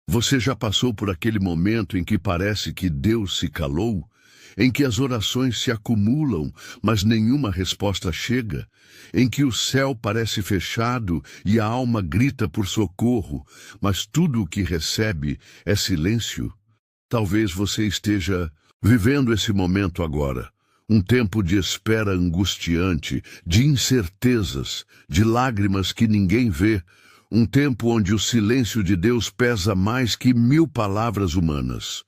Você já passou por aquele momento em que parece que Deus se calou? Em que as orações se acumulam, mas nenhuma resposta chega? Em que o céu parece fechado e a alma grita por socorro, mas tudo o que recebe é silêncio? Talvez você esteja vivendo esse momento agora. Um tempo de espera angustiante, de incertezas, de lágrimas que ninguém vê. Um tempo onde o silêncio de Deus pesa mais que 1000 palavras humanas.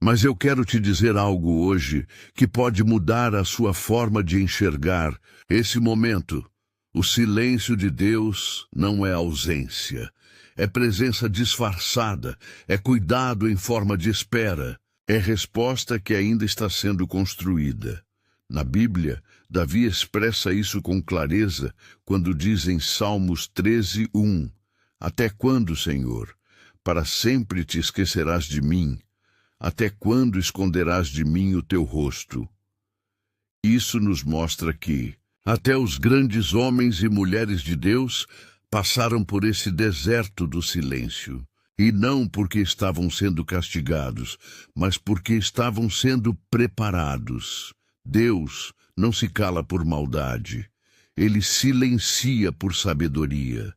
Mas eu quero te dizer algo hoje que pode mudar a sua forma de enxergar esse momento. O silêncio de Deus não é ausência. É presença disfarçada, é cuidado em forma de espera, é resposta que ainda está sendo construída. Na Bíblia, Davi expressa isso com clareza quando diz em Salmos 13:1: Até quando, Senhor? Para sempre te esquecerás de mim? Até quando esconderás de mim o teu rosto? Isso nos mostra que até os grandes homens e mulheres de Deus passaram por esse deserto do silêncio. E não porque estavam sendo castigados, mas porque estavam sendo preparados. Deus não se cala por maldade. Ele silencia por sabedoria.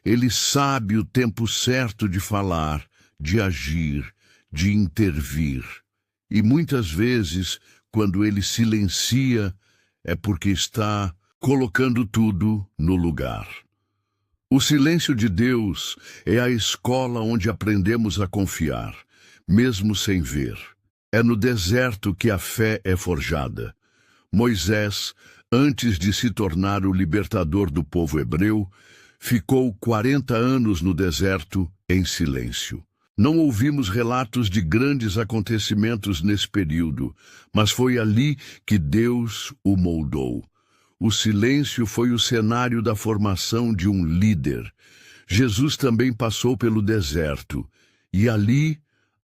Ele sabe o tempo certo de falar, de agir, de intervir. E muitas vezes, quando ele silencia, é porque está colocando tudo no lugar. O silêncio de Deus é a escola onde aprendemos a confiar, mesmo sem ver. É no deserto que a fé é forjada. Moisés, antes de se tornar o libertador do povo hebreu, ficou 40 anos no deserto em silêncio. Não ouvimos relatos de grandes acontecimentos nesse período, mas foi ali que Deus o moldou. O silêncio foi o cenário da formação de um líder. Jesus também passou pelo deserto, e ali,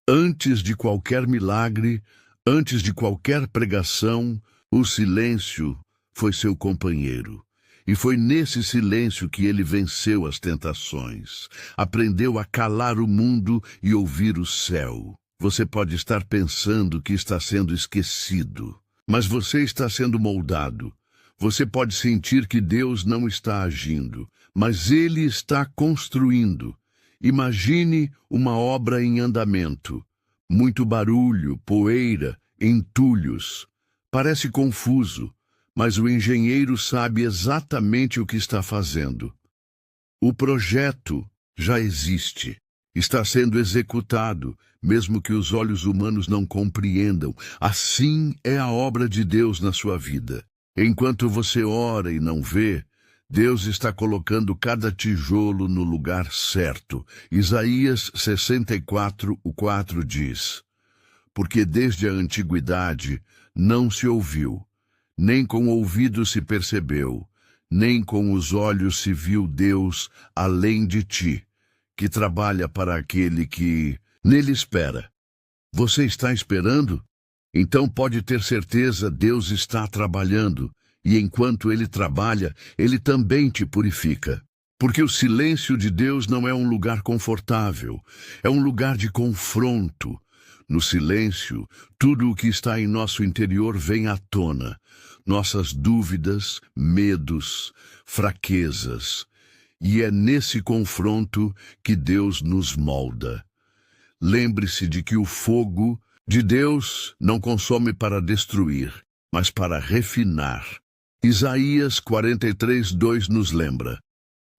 antes de qualquer milagre, antes de qualquer pregação, o silêncio foi seu companheiro. E foi nesse silêncio que ele venceu as tentações. Aprendeu a calar o mundo e ouvir o céu. Você pode estar pensando que está sendo esquecido, mas você está sendo moldado. Você pode sentir que Deus não está agindo, mas Ele está construindo. Imagine uma obra em andamento. Muito barulho, poeira, entulhos. Parece confuso, mas o engenheiro sabe exatamente o que está fazendo. O projeto já existe, está sendo executado, mesmo que os olhos humanos não compreendam. Assim é a obra de Deus na sua vida. Enquanto você ora e não vê, Deus está colocando cada tijolo no lugar certo. Isaías 64:4 diz: Porque desde a antiguidade não se ouviu, nem com o ouvido se percebeu, nem com os olhos se viu Deus além de ti, que trabalha para aquele que nele espera. Você está esperando? Então pode ter certeza, Deus está trabalhando, e enquanto Ele trabalha, Ele também te purifica. Porque o silêncio de Deus não é um lugar confortável, é um lugar de confronto. No silêncio, tudo o que está em nosso interior vem à tona. Nossas dúvidas, medos, fraquezas. E é nesse confronto que Deus nos molda. Lembre-se de que o fogo de Deus não consome para destruir, mas para refinar. Isaías 43:2 nos lembra: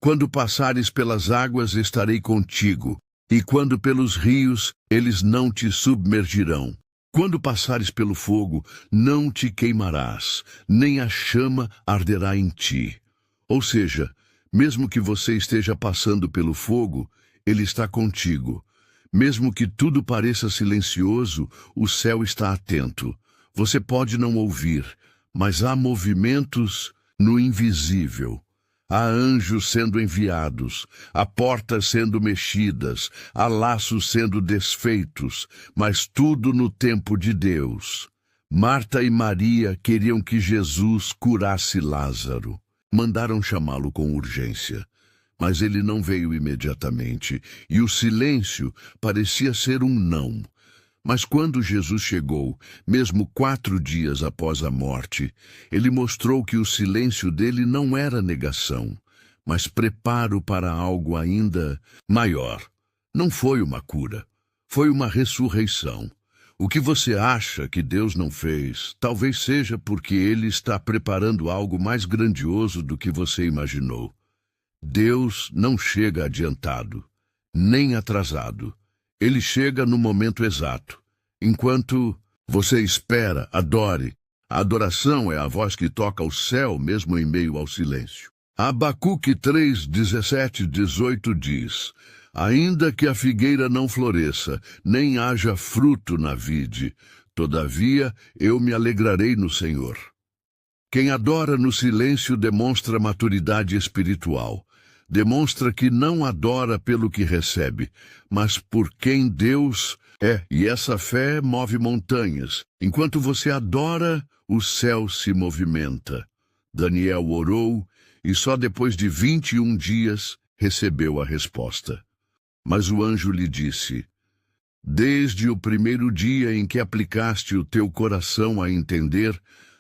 Quando passares pelas águas, estarei contigo, e quando pelos rios, eles não te submergirão. Quando passares pelo fogo, não te queimarás, nem a chama arderá em ti. Ou seja, mesmo que você esteja passando pelo fogo, ele está contigo. Mesmo que tudo pareça silencioso, o céu está atento. Você pode não ouvir, mas há movimentos no invisível. Há anjos sendo enviados, há portas sendo mexidas, há laços sendo desfeitos, mas tudo no tempo de Deus. Marta e Maria queriam que Jesus curasse Lázaro. Mandaram chamá-lo com urgência. Mas ele não veio imediatamente, e o silêncio parecia ser um não. Mas quando Jesus chegou, mesmo 4 dias após a morte, ele mostrou que o silêncio dele não era negação, mas preparo para algo ainda maior. Não foi uma cura, foi uma ressurreição. O que você acha que Deus não fez, talvez seja porque Ele está preparando algo mais grandioso do que você imaginou. Deus não chega adiantado, nem atrasado. Ele chega no momento exato. Enquanto você espera, adore. A adoração é a voz que toca o céu mesmo em meio ao silêncio. Abacuque 3, 17, 18 diz: ainda que a figueira não floresça, nem haja fruto na vide, todavia eu me alegrarei no Senhor. Quem adora no silêncio demonstra maturidade espiritual. Demonstra que não adora pelo que recebe, mas por quem Deus é. E essa fé move montanhas. Enquanto você adora, o céu se movimenta. Daniel orou e só depois de 21 dias recebeu a resposta. Mas o anjo lhe disse: desde o primeiro dia em que aplicaste o teu coração a entender,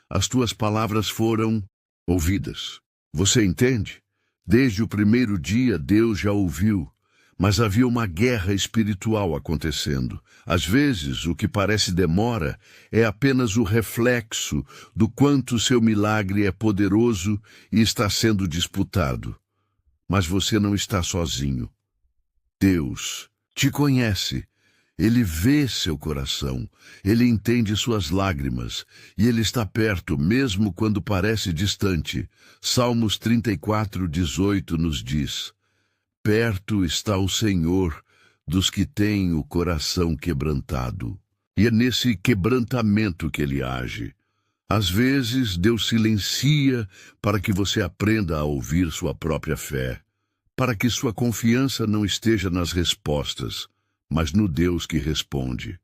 as tuas palavras foram ouvidas. Você entende? Desde o primeiro dia Deus já ouviu, mas havia uma guerra espiritual acontecendo. Às vezes, o que parece demora é apenas o reflexo do quanto seu milagre é poderoso e está sendo disputado. Mas você não está sozinho. Deus te conhece. Ele vê seu coração, ele entende suas lágrimas, e ele está perto, mesmo quando parece distante. Salmos 34, 18 nos diz: perto está o Senhor dos que têm o coração quebrantado. E é nesse quebrantamento que ele age. Às vezes, Deus silencia para que você aprenda a ouvir sua própria fé, para que sua confiança não esteja nas respostas, mas no Deus que responde,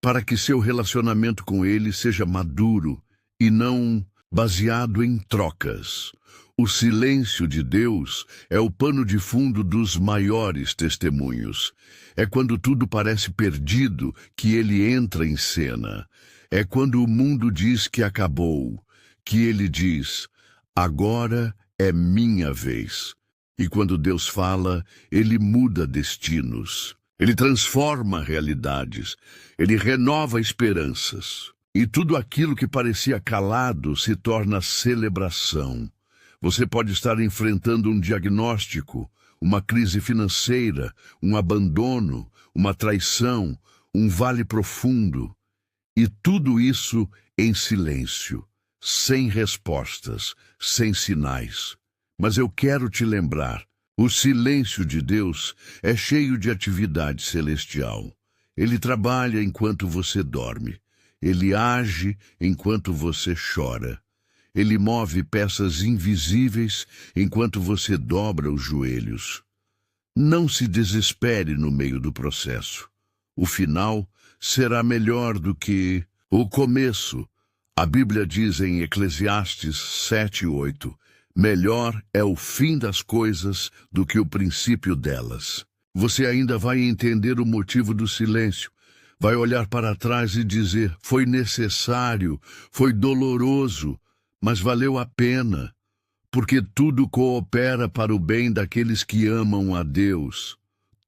para que seu relacionamento com Ele seja maduro e não baseado em trocas. O silêncio de Deus é o pano de fundo dos maiores testemunhos. É quando tudo parece perdido que Ele entra em cena. É quando o mundo diz que acabou, que Ele diz: agora é minha vez. E quando Deus fala, Ele muda destinos. Ele transforma realidades, ele renova esperanças. E tudo aquilo que parecia calado se torna celebração. Você pode estar enfrentando um diagnóstico, uma crise financeira, um abandono, uma traição, um vale profundo. E tudo isso em silêncio, sem respostas, sem sinais. Mas eu quero te lembrar: o silêncio de Deus é cheio de atividade celestial. Ele trabalha enquanto você dorme. Ele age enquanto você chora. Ele move peças invisíveis enquanto você dobra os joelhos. Não se desespere no meio do processo. O final será melhor do que o começo. A Bíblia diz em Eclesiastes 7:8: melhor é o fim das coisas do que o princípio delas. Você ainda vai entender o motivo do silêncio. Vai olhar para trás e dizer: foi necessário, foi doloroso, mas valeu a pena, porque tudo coopera para o bem daqueles que amam a Deus.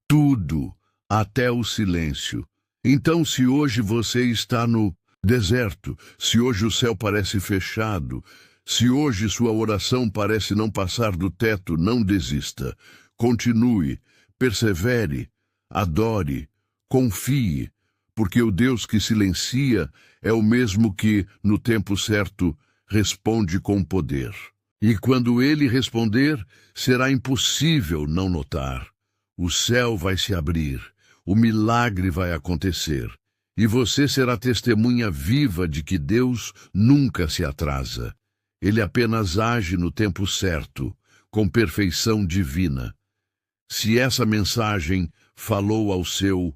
Tudo, até o silêncio. Então, se hoje você está no deserto, se hoje o céu parece fechado, se hoje sua oração parece não passar do teto, não desista. Continue, persevere, adore, confie, porque o Deus que silencia é o mesmo que, no tempo certo, responde com poder. E quando ele responder, será impossível não notar. O céu vai se abrir, o milagre vai acontecer, e você será testemunha viva de que Deus nunca se atrasa. Ele apenas age no tempo certo, com perfeição divina. Se essa mensagem falou ao seu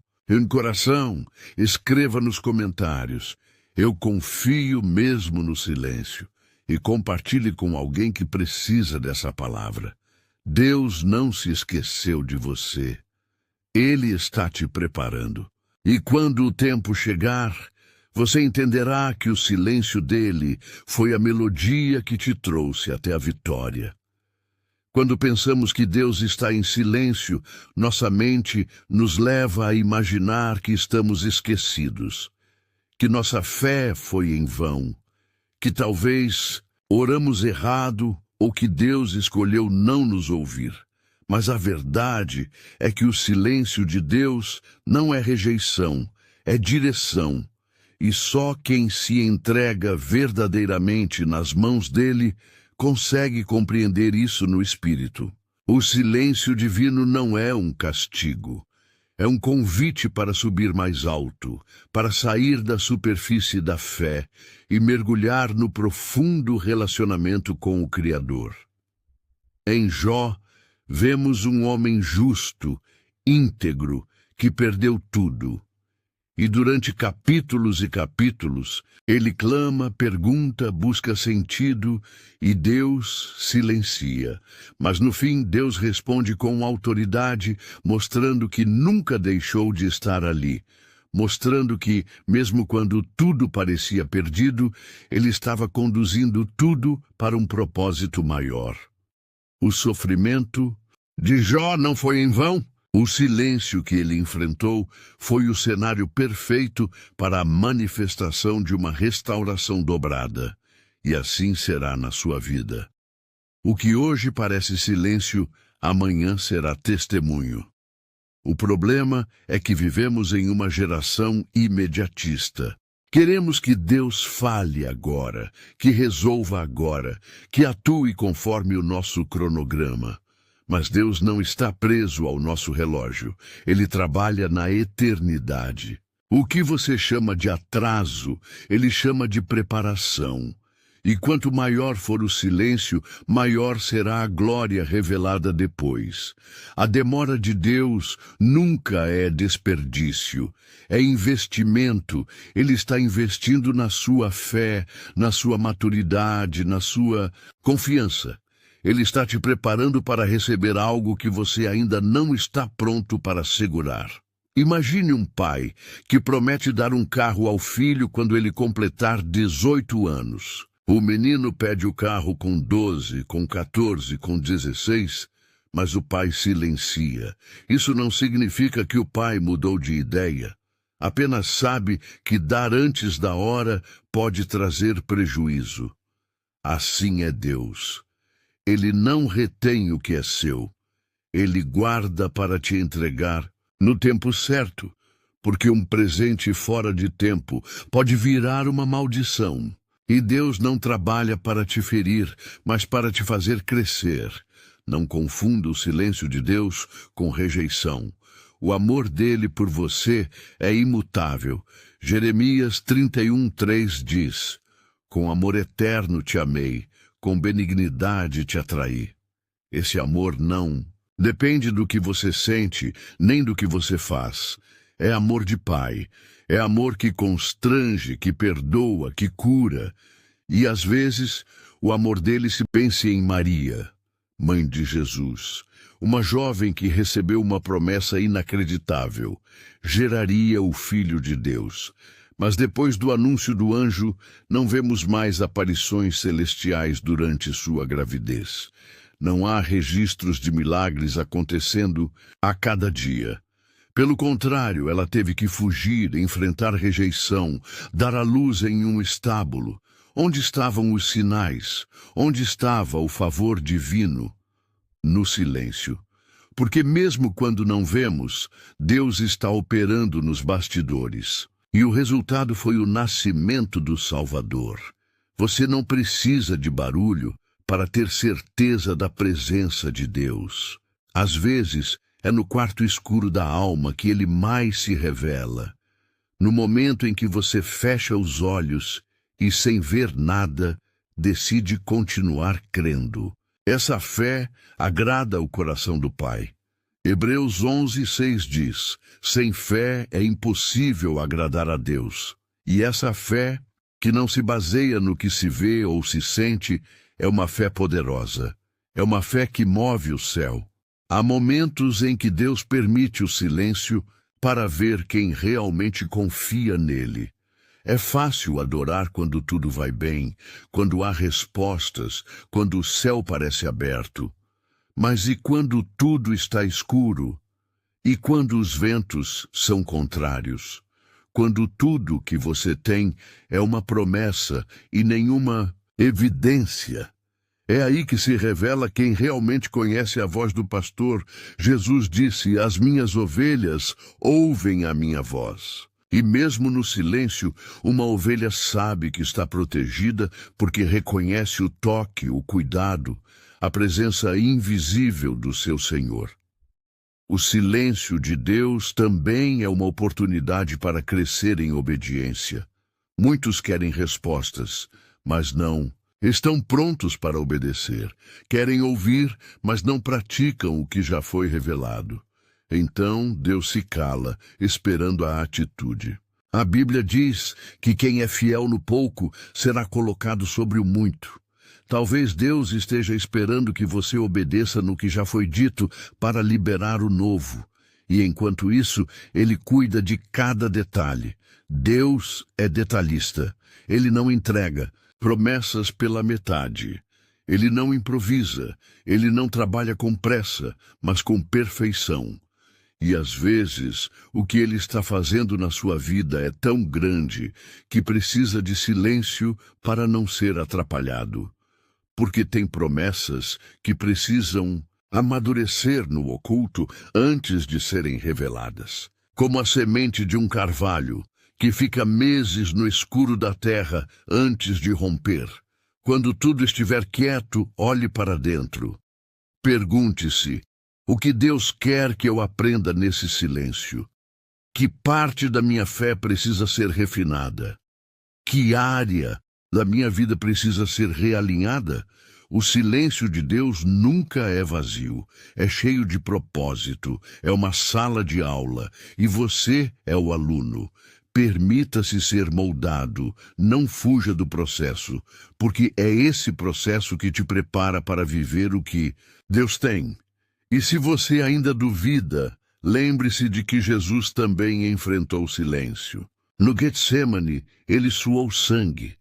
coração, escreva nos comentários: eu confio mesmo no silêncio, e compartilhe com alguém que precisa dessa palavra. Deus não se esqueceu de você. Ele está te preparando. E quando o tempo chegar, você entenderá que o silêncio dele foi a melodia que te trouxe até a vitória. Quando pensamos que Deus está em silêncio, nossa mente nos leva a imaginar que estamos esquecidos, que nossa fé foi em vão, que talvez oramos errado ou que Deus escolheu não nos ouvir. Mas a verdade é que o silêncio de Deus não é rejeição, é direção. E só quem se entrega verdadeiramente nas mãos dele consegue compreender isso no espírito. O silêncio divino não é um castigo. É um convite para subir mais alto, para sair da superfície da fé e mergulhar no profundo relacionamento com o Criador. Em Jó, vemos um homem justo, íntegro, que perdeu tudo. E durante capítulos e capítulos, ele clama, pergunta, busca sentido e Deus silencia. Mas no fim, Deus responde com autoridade, mostrando que nunca deixou de estar ali. Mostrando que, mesmo quando tudo parecia perdido, ele estava conduzindo tudo para um propósito maior. O sofrimento de Jó não foi em vão. O silêncio que ele enfrentou foi o cenário perfeito para a manifestação de uma restauração dobrada. E assim será na sua vida. O que hoje parece silêncio, amanhã será testemunho. O problema é que vivemos em uma geração imediatista. Queremos que Deus fale agora, que resolva agora, que atue conforme o nosso cronograma. Mas Deus não está preso ao nosso relógio. Ele trabalha na eternidade. O que você chama de atraso, ele chama de preparação. E quanto maior for o silêncio, maior será a glória revelada depois. A demora de Deus nunca é desperdício, é investimento. Ele está investindo na sua fé, na sua maturidade, na sua confiança. Ele está te preparando para receber algo que você ainda não está pronto para segurar. Imagine um pai que promete dar um carro ao filho quando ele completar 18 anos. O menino pede o carro com 12, com 14, com 16, mas o pai silencia. Isso não significa que o pai mudou de ideia. Apenas sabe que dar antes da hora pode trazer prejuízo. Assim é Deus. Ele não retém o que é seu. Ele guarda para te entregar no tempo certo, porque um presente fora de tempo pode virar uma maldição. E Deus não trabalha para te ferir, mas para te fazer crescer. Não confunda o silêncio de Deus com rejeição. O amor dele por você é imutável. Jeremias 31:3 diz: com amor eterno te amei, com benignidade te atraí. Esse amor não depende do que você sente, nem do que você faz. É amor de pai. É amor que constrange, que perdoa, que cura. E às vezes, o amor dele se pensa em Maria, mãe de Jesus, uma jovem que recebeu uma promessa inacreditável. Geraria o Filho de Deus. Mas depois do anúncio do anjo, não vemos mais aparições celestiais durante sua gravidez. Não há registros de milagres acontecendo a cada dia. Pelo contrário, ela teve que fugir, enfrentar rejeição, dar à luz em um estábulo. Onde estavam os sinais? Onde estava o favor divino? No silêncio. Porque mesmo quando não vemos, Deus está operando nos bastidores. E o resultado foi o nascimento do Salvador. Você não precisa de barulho para ter certeza da presença de Deus. Às vezes, é no quarto escuro da alma que ele mais se revela. No momento em que você fecha os olhos e, sem ver nada, decide continuar crendo. Essa fé agrada o coração do Pai. Hebreus 11:6 diz: sem fé é impossível agradar a Deus. E essa fé, que não se baseia no que se vê ou se sente, é uma fé poderosa. É uma fé que move o céu. Há momentos em que Deus permite o silêncio para ver quem realmente confia nele. É fácil adorar quando tudo vai bem, quando há respostas, quando o céu parece aberto. Mas e quando tudo está escuro? E quando os ventos são contrários? Quando tudo que você tem é uma promessa e nenhuma evidência? É aí que se revela quem realmente conhece a voz do pastor. Jesus disse: "As minhas ovelhas ouvem a minha voz." E mesmo no silêncio, uma ovelha sabe que está protegida porque reconhece o toque, o cuidado, a presença invisível do seu Senhor. O silêncio de Deus também é uma oportunidade para crescer em obediência. Muitos querem respostas, mas não estão prontos para obedecer. Querem ouvir, mas não praticam o que já foi revelado. Então Deus se cala, esperando a atitude. A Bíblia diz que quem é fiel no pouco será colocado sobre o muito. Talvez Deus esteja esperando que você obedeça no que já foi dito para liberar o novo. E enquanto isso, Ele cuida de cada detalhe. Deus é detalhista. Ele não entrega promessas pela metade. Ele não improvisa. Ele não trabalha com pressa, mas com perfeição. E às vezes, o que Ele está fazendo na sua vida é tão grande que precisa de silêncio para não ser atrapalhado. Porque tem promessas que precisam amadurecer no oculto antes de serem reveladas. Como a semente de um carvalho, que fica meses no escuro da terra antes de romper. Quando tudo estiver quieto, olhe para dentro. Pergunte-se: o que Deus quer que eu aprenda nesse silêncio? Que parte da minha fé precisa ser refinada? Que área da minha vida precisa ser realinhada? O silêncio de Deus nunca é vazio, é cheio de propósito, é uma sala de aula, e você é o aluno. Permita-se ser moldado, não fuja do processo, porque é esse processo que te prepara para viver o que Deus tem. E se você ainda duvida, lembre-se de que Jesus também enfrentou o silêncio. No Getsemane, ele suou sangue.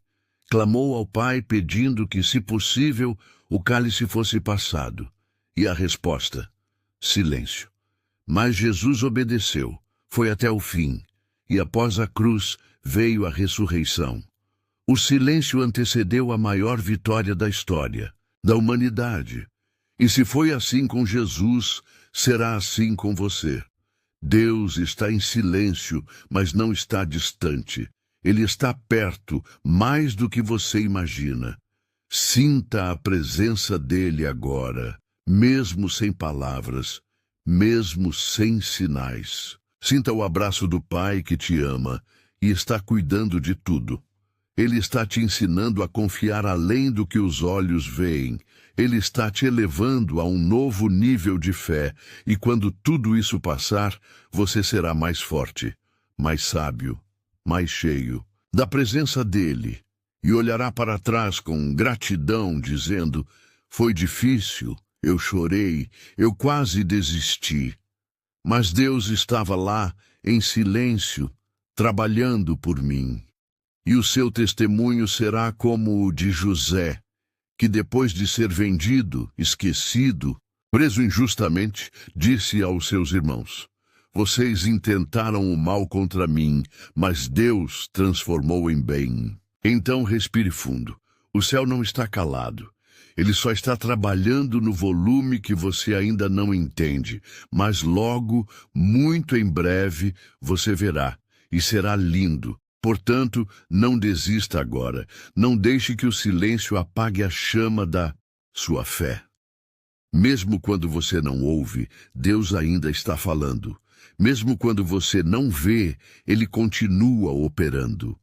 Clamou ao Pai pedindo que, se possível, o cálice fosse passado. E a resposta: silêncio. Mas Jesus obedeceu, foi até o fim, e após a cruz veio a ressurreição. O silêncio antecedeu a maior vitória da história, da humanidade. E se foi assim com Jesus, será assim com você. Deus está em silêncio, mas não está distante. Ele está perto, mais do que você imagina. Sinta a presença dele agora, mesmo sem palavras, mesmo sem sinais. Sinta o abraço do Pai que te ama e está cuidando de tudo. Ele está te ensinando a confiar além do que os olhos veem. Ele está te elevando a um novo nível de fé, e quando tudo isso passar, você será mais forte, mais sábio, mais cheio da presença dele, e olhará para trás com gratidão, dizendo: foi difícil, eu chorei, eu quase desisti. Mas Deus estava lá, em silêncio, trabalhando por mim. E o seu testemunho será como o de José, que depois de ser vendido, esquecido, preso injustamente, disse aos seus irmãos: vocês intentaram o mal contra mim, mas Deus transformou em bem. Então respire fundo. O céu não está calado. Ele só está trabalhando no volume que você ainda não entende, mas logo, muito em breve, você verá, e será lindo. Portanto, não desista agora. Não deixe que o silêncio apague a chama da sua fé. Mesmo quando você não ouve, Deus ainda está falando. Mesmo quando você não vê, Ele continua operando.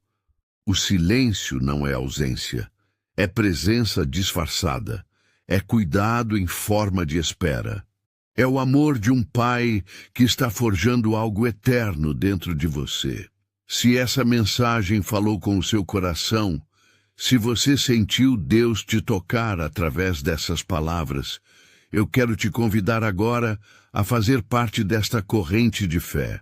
O silêncio não é ausência. É presença disfarçada. É cuidado em forma de espera. É o amor de um pai que está forjando algo eterno dentro de você. Se essa mensagem falou com o seu coração, Se você sentiu Deus te tocar através dessas palavras, eu quero te convidar agora a fazer parte desta corrente de fé.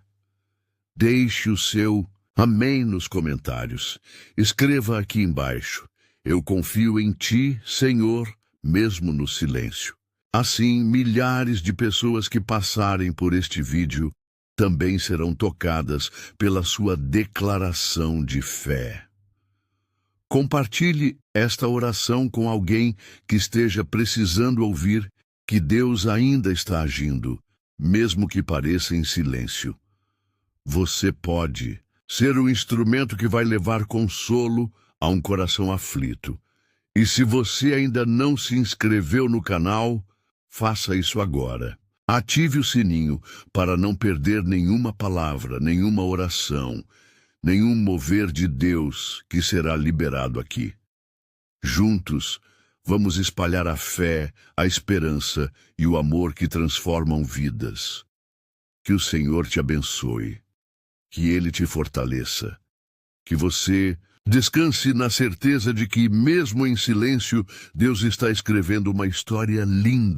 Deixe o seu amém nos comentários. Escreva aqui embaixo: eu confio em ti, Senhor, mesmo no silêncio. Assim, milhares de pessoas que passarem por este vídeo também serão tocadas pela sua declaração de fé. Compartilhe esta oração com alguém que esteja precisando ouvir que Deus ainda está agindo, mesmo que pareça em silêncio. Você pode ser o instrumento que vai levar consolo a um coração aflito. E se você ainda não se inscreveu no canal, faça isso agora. Ative o sininho para não perder nenhuma palavra, nenhuma oração, nenhum mover de Deus que será liberado aqui. Juntos, vamos espalhar a fé, a esperança e o amor que transformam vidas. Que o Senhor te abençoe, que Ele te fortaleça, que você descanse na certeza de que, mesmo em silêncio, Deus está escrevendo uma história linda.